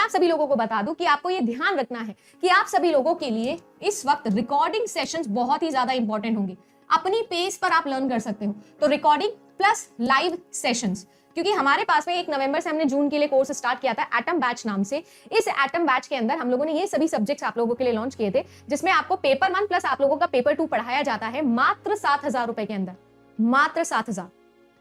आप सभी लोगों को बता दूं कि आपको ये ध्यान रखना है कि आप सभी लोगों के लिए इस वक्त रिकॉर्डिंग सेशंस बहुत ही ज्यादा इंपॉर्टेंट होंगे। अपनी पेस पर आप लर्न कर सकते हो। तो रिकॉर्डिंग प्लस लाइव सेशंस, क्योंकि हमारे पास में 1 नवंबर से हमने जून के लिए कोर्स स्टार्ट किया था एटम बैच नाम से। इस एटम बैच के अंदर हम लोगों ने ये सभी सब्जेक्ट्स आप लोगों के लिए लॉन्च किए थे, जिसमें आपको पेपर 1 प्लस आप लोगों का पेपर 2 पढ़ाया जाता है मात्र 7,000 रुपए के अंदर, मात्र 7,000।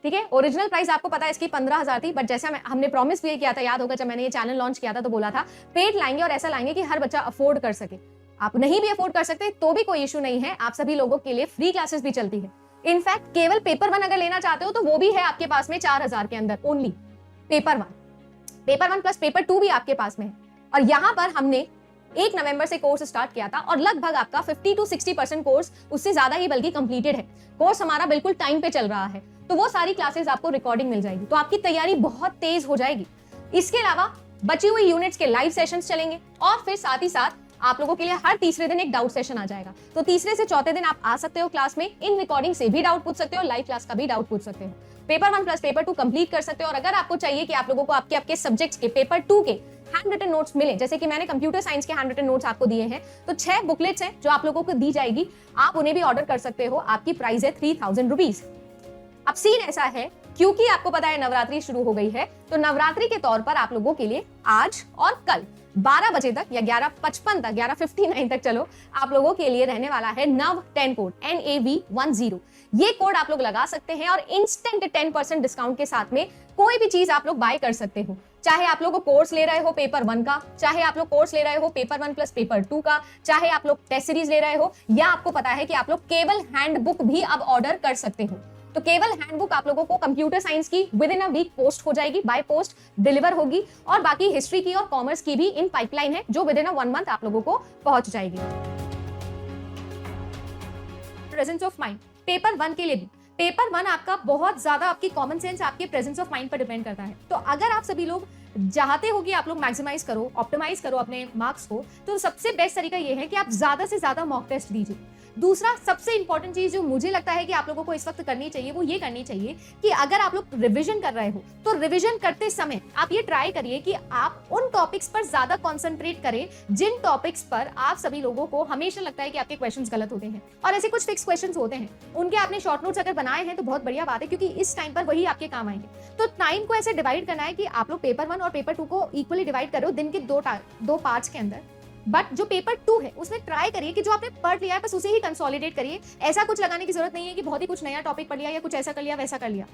ठीक है, ओरिजिनल प्राइस आपको पता है इसकी 15,000 थी, बट जैसे हमने प्रॉमिस भी किया था, याद होगा जब मैंने ये चैनल लॉन्च किया था तो बोला था पेड लाएंगे और ऐसा लाएंगे कि हर बच्चा अफोर्ड कर सके। आप नहीं भी अफोर्ड कर सकते तो भी कोई इशू नहीं है, आप सभी लोगों के लिए फ्री क्लासेस भी चलती है। इनफैक्ट केवल पेपर 1 अगर लेना चाहते हो तो वो भी है आपके पास में 4,000 के अंदर ओनली। पेपर 1 प्लस पेपर 2 भी आपके पास में है। और यहां पर हमने 1 नवंबर से कोर्स स्टार्ट किया था और लगभग आपका 50 to 60% कोर्स, उससे ज्यादा ही बल्कि कंप्लीटेड है। कोर्स हमारा बिल्कुल टाइम पे चल रहा है, तो वो सारी क्लासेस आपको रिकॉर्डिंग मिल जाएगी, तो आपकी तैयारी बहुत तेज हो जाएगी। इसके अलावा बची हुई यूनिट्स के लाइव सेशंस चलेंगे और फिर साथ ही साथ आप लोगों के लिए हर तीसरे दिन एक डाउट सेशन आ जाएगा। तो तीसरे से चौथे दिन आप आ सकते हो क्लास में, इन रिकॉर्डिंग से भी डाउट पूछ सकते हो, लाइव क्लास का भी डाउट पूछ सकते हो। पेपर 1 प्लस पेपर 2 कंप्लीट कर सकते हो। और अगर आपको चाहिए कि आप लोगों को आपके सब्जेक्ट्स के पेपर 2 के हैंड रिटन नोट्स मिले, जैसे कि मैंने कंप्यूटर साइंस के हैंड रिटन नोट्स आपको दिए हैं, तो 6 बुकलेट्स हैं जो आप लोगों को दी जाएगी, आप उन्हें भी ऑर्डर कर सकते हो। आपकी प्राइस है 3,000 रुपीज। अब सीन ऐसा है, क्योंकि आपको पता है नवरात्रि शुरू हो गई है, तो नवरात्रि के तौर पर आप लोगों के लिए आज और कल 12 बजे तक या 11:55 तक, 11:59 तक चलो, आप लोगों के लिए रहने वाला है NAV10 कोड, NAV10। ये कोड आप लोग लगा सकते हैं और इंस्टेंट 10% डिस्काउंट के साथ में कोई भी चीज आप लोग बाय कर सकते हो। चाहे आप लोग कोर्स ले रहे हो पेपर 1 का, चाहे आप लोग कोर्स ले रहे हो पेपर 1 प्लस पेपर 2 का, चाहे आप लोग टेस्ट सीरीज ले रहे हो, या आपको पता है कि आप लोग केवल हैंडबुक भी अब ऑर्डर कर सकते हो। तो केवल हैंडबुक आप लोगों को कंप्यूटर साइंस की within a week post हो जाएगी, बाय पोस्ट डिलीवर होगी, और बाकी हिस्ट्री की और कॉमर्स की भी इन पाइपलाइन है जो विद इन अ 1 मंथ आप लोगों को पहुंच जाएगी। प्रेजेंस ऑफ माइंड पेपर 1 के लिए भी, पेपर 1 आपका बहुत ज्यादा आपकी कॉमन सेंस, आपके प्रेजेंस ऑफ माइंड पर डिपेंड करता है। तो अगर आप सभी लोग चाहते हो कि आप लोग मैक्सिमाइज करो, ऑप्टिमाइज करो अपने मार्क्स को, तो सबसे बेस्ट तरीका ये है कि आप ज्यादा से ज्यादा मॉक टेस्ट दीजिए। दूसरा सबसे इंपॉर्टेंट चीज जो मुझे लगता है कि आप लोगों को इस वक्त करनी चाहिए, वो ये करनी चाहिए कि अगर आप लोग रिवीजन कर रहे हो तो रिवीजन करते समय आप ये ट्राई करिए कि आप उन टॉपिक्स पर ज्यादा कॉन्सेंट्रेट करें जिन टॉपिक्स पर आप सभी लोगों को हमेशा लगता है कि आपके क्वेश्चंस गलत होते हैं, और ऐसे कुछ फिक्स क्वेश्चंस होते हैं, उनके आपने शॉर्ट नोट्स अगर बनाए हैं तो बहुत बढ़िया बात है, क्योंकि इस टाइम पर वही आपके काम आएंगे। तो टाइम को ऐसे डिवाइड करना है कि आप लोग पेपर 1 और पेपर 2 को इक्वली डिवाइड करो दिन के दो पार्ट्स के अंदर। बट जो पेपर 2 है उसमें ट्राई करिए कि जो आपने पढ़ लिया है बस उसे ही कंसोलिडेट करिए। ऐसा कुछ लगाने की जरूरत नहीं है कि बहुत ही कुछ नया टॉपिक पढ़ लिया या कुछ ऐसा कर लिया वैसा कर लिया।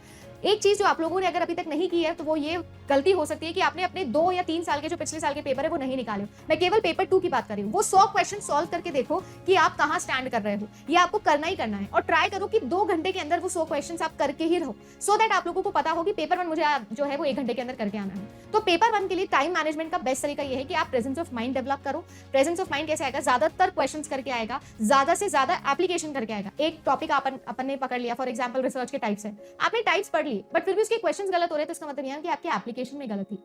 एक चीज जो आप लोगों ने अगर अभी तक नहीं की है तो वो ये गलती हो सकती है कि आपने अपने 2 या 3 साल के जो पिछले साल के पेपर है वो नहीं निकाले। मैं केवल पेपर 2 की बात कर रही हूँ। वो 100 क्वेश्चन सॉल्व करके देखो कि आप कहाँ स्टैंड कर रहे हो, ये आपको करना ही करना है। और ट्राई करो कि 2 घंटे के अंदर वो 100 क्वेश्चन आप करके ही रहो, सो दैट आप लोगों को पता हो कि पेपर 1 मुझे जो है वो 1 घंटे के अंदर करके आना है। तो पेपर 1 के लिए टाइम मैनेजमेंट का बेस्ट तरीका ये है कि आप प्रेजेंस ऑफ माइंड डेवलप करो। प्रेजेंस ऑफ माइंड कैसे आएगा, ज्यादातर क्वेश्चंस करके आएगा, ज्यादा से ज्यादा एप्लीकेशन करके आएगा। एक टॉपिक अपन ने पकड़ लिया, फॉर एग्जांपल रिसर्च के टाइप्स है, आपने टाइप्स पढ़ लिए बट फिर भी उसके क्वेश्चंस गलत हो रहे, तो इसका मतलब यह है कि आपकी एप्लीकेशन में गलत थी।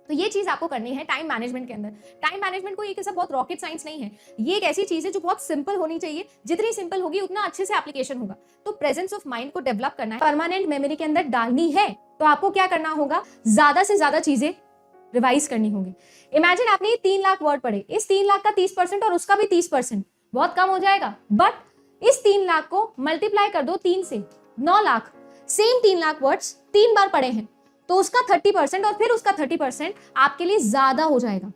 तो ये चीज आपको करनी है टाइम मैनेजमेंट के अंदर। टाइम मैनेजमेंट को एक ऐसा बहुत रॉकेट साइंस नहीं है, ये एक ऐसी चीज है जो बहुत सिंपल होनी चाहिए। जितनी सिंपल होगी उतना अच्छे से एप्लीकेशन होगा। तो प्रेजेंस ऑफ माइंड को डेवलप करना है, परमानेंट मेमोरी के अंदर डालनी है, तो आपको क्या करना होगा, ज्यादा से ज्यादा चीजें रिवाइज करनी होगी। इमेजिन आपने 3 लाख वर्ड पढ़े, इस 3 लाख का 30% और उसका भी 30%, बहुत कम हो जाएगा। बट इस 3 लाख को मल्टीप्लाई कर दो 3 से, 9 लाख। सेम 3 लाख वर्ड्स 3 बार पढ़े हैं तो उसका 30% और फिर उसका 30% आपके लिए ज्यादा हो जाएगा,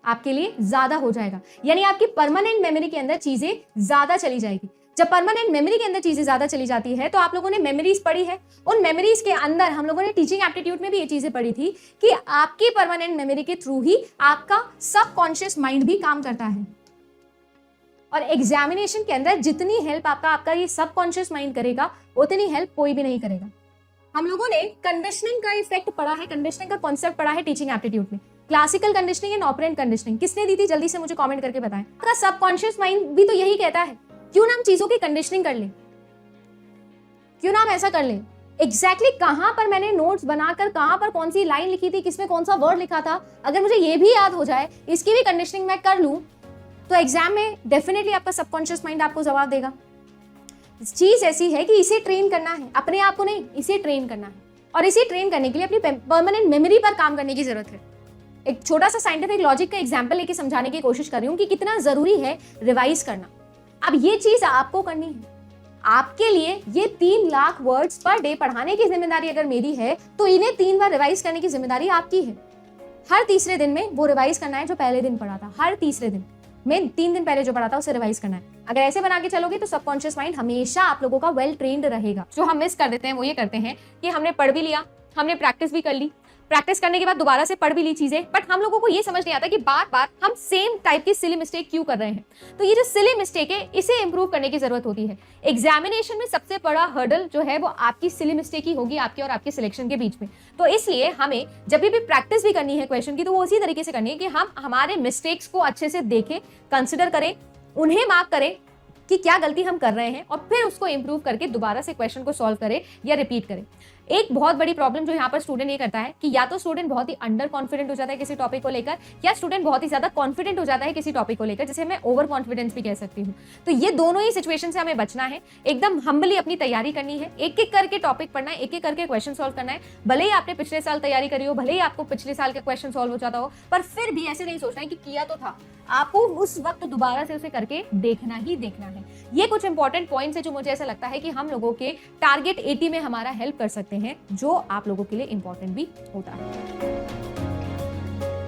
आपके लिए ज्यादा हो जाएगा। यानी आपकी परमानेंट मेमोरी के अंदर चीजें ज्यादा चली जाएगी। जब परमानेंट मेमोरी के अंदर चीजें ज्यादा चली जाती है तो आप लोगों ने मेमोरीज पढ़ी है, उन मेमोरीज के अंदर हम लोगों ने टीचिंग एप्टीट्यूड में भी ये चीजें पढ़ी थी कि आपकी परमानेंट मेमोरी के थ्रू ही आपका सबकॉन्शियस माइंड भी काम करता है। और एग्जामिनेशन के अंदर जितनी हेल्प आपका ये सबकॉन्शियस माइंड करेगा उतनी हेल्प कोई भी नहीं करेगा। हम लोगों ने कंडीशनिंग का इफेक्ट पढ़ा है, कंडीशनिंग का कॉन्सेप्ट पढ़ा है टीचिंग एप्टीट्यूड में। Classical conditioning and operant conditioning किसने दी थी, जल्दी से मुझे कमेंट करके बताएं। आपका सबकॉन्शियस माइंड भी तो यही कहता है, क्यों ना हम चीजों की कंडीशनिंग कर ले, क्यों ना हम ऐसा कर ले। एग्जैक्टली कहां पर मैंने नोट्स बनाकर कहां पर कौन सी लाइन लिखी थी, किसमें कौन सा वर्ड लिखा था, अगर मुझे ये भी याद हो जाए, इसकी भी कंडीशनिंग मैं कर लूं, तो एग्जाम में डेफिनेटली आपका सबकॉन्शियस माइंड आपको जवाब देगा। चीज ऐसी है कि इसे ट्रेन करना है, अपने आप को नहीं, इसे ट्रेन करना है। और इसे ट्रेन करने के लिए अपनी परमानेंट मेमोरी पर काम करने की जरूरत है। एक छोटा सा साइंटिफिक लॉजिक का एग्जाम्पल लेके समझाने की कोशिश कर रही हूँ कि कितना जरूरी है रिवाइज करना। अब ये चीज आपको करनी है। आपके लिए ये 3 लाख वर्ड्स पर डे पढ़ाने की जिम्मेदारी अगर मेरी है, तो इन्हें 3 बार रिवाइज करने की जिम्मेदारी आपकी है। हर तीसरे दिन में वो रिवाइज करना है जो पहले दिन पढ़ा था। हर तीसरे दिन में 3 दिन पहले जो पढ़ा था उसे रिवाइज करना है। अगर ऐसे बना के चलोगे तो सबकॉन्शियस माइंड हमेशा आप लोगों का वेल ट्रेन्ड रहेगा। जो हम मिस कर देते हैं वो ये करते हैं कि हमने पढ़ भी लिया, हमने प्रैक्टिस भी कर ली, प्रैक्टिस करने के बाद दोबारा से पढ़ भी ली चीजें, बट हम लोगों को ये समझ नहीं आता कि बार बार हम सेम टाइप की सिली मिस्टेक क्यों कर रहे हैं। तो ये जो सिली मिस्टेक है इसे इंप्रूव करने की जरूरत होती है। एग्जामिनेशन में सबसे बड़ा हर्डल जो है वो आपकी सिली मिस्टेक ही होगी, आपके और आपके सिलेक्शन के बीच में। तो इसलिए हमें जब भी प्रैक्टिस भी करनी है क्वेश्चन की, तो वो उसी तरीके से करनी है कि हम हमारे मिस्टेक्स को अच्छे से देखें, कंसिडर करें, उन्हें मार्क करें कि क्या गलती हम कर रहे हैं, और फिर उसको इंप्रूव करके दोबारा से क्वेश्चन को सॉल्व करें या रिपीट करें। एक बहुत बड़ी प्रॉब्लम जो यहाँ पर स्टूडेंट ये करता है कि या तो स्टूडेंट बहुत ही अंडर कॉन्फिडेंट हो जाता है किसी टॉपिक को लेकर, या स्टूडेंट बहुत ही ज्यादा कॉन्फिडेंट हो जाता है किसी टॉपिक को लेकर, जिसे मैं ओवर कॉन्फिडेंस भी कह सकती हूँ। तो ये दोनों ही सिचुएशन से हमें बचना है। एकदम हम्बली अपनी तैयारी करनी है, एक एक करके टॉपिक पढ़ना है, एक एक करके क्वेश्चन सॉल्व करना है। भले ही आपने पिछले साल तैयारी करी हो, भले ही आपको पिछले साल का क्वेश्चन सॉल्व हो जाता हो, पर फिर भी ऐसे नहीं सोचना है कि किया तो था, आपको उस वक्त दोबारा से उसे करके देखना ही देखना है। ये कुछ इंपॉर्टेंट पॉइंट्स है जो मुझे ऐसा लगता है कि हम लोगों के टारगेट 80 में हमारा हेल्प कर सकते हैं, जो आप लोगों के लिए इंपॉर्टेंट भी होता है।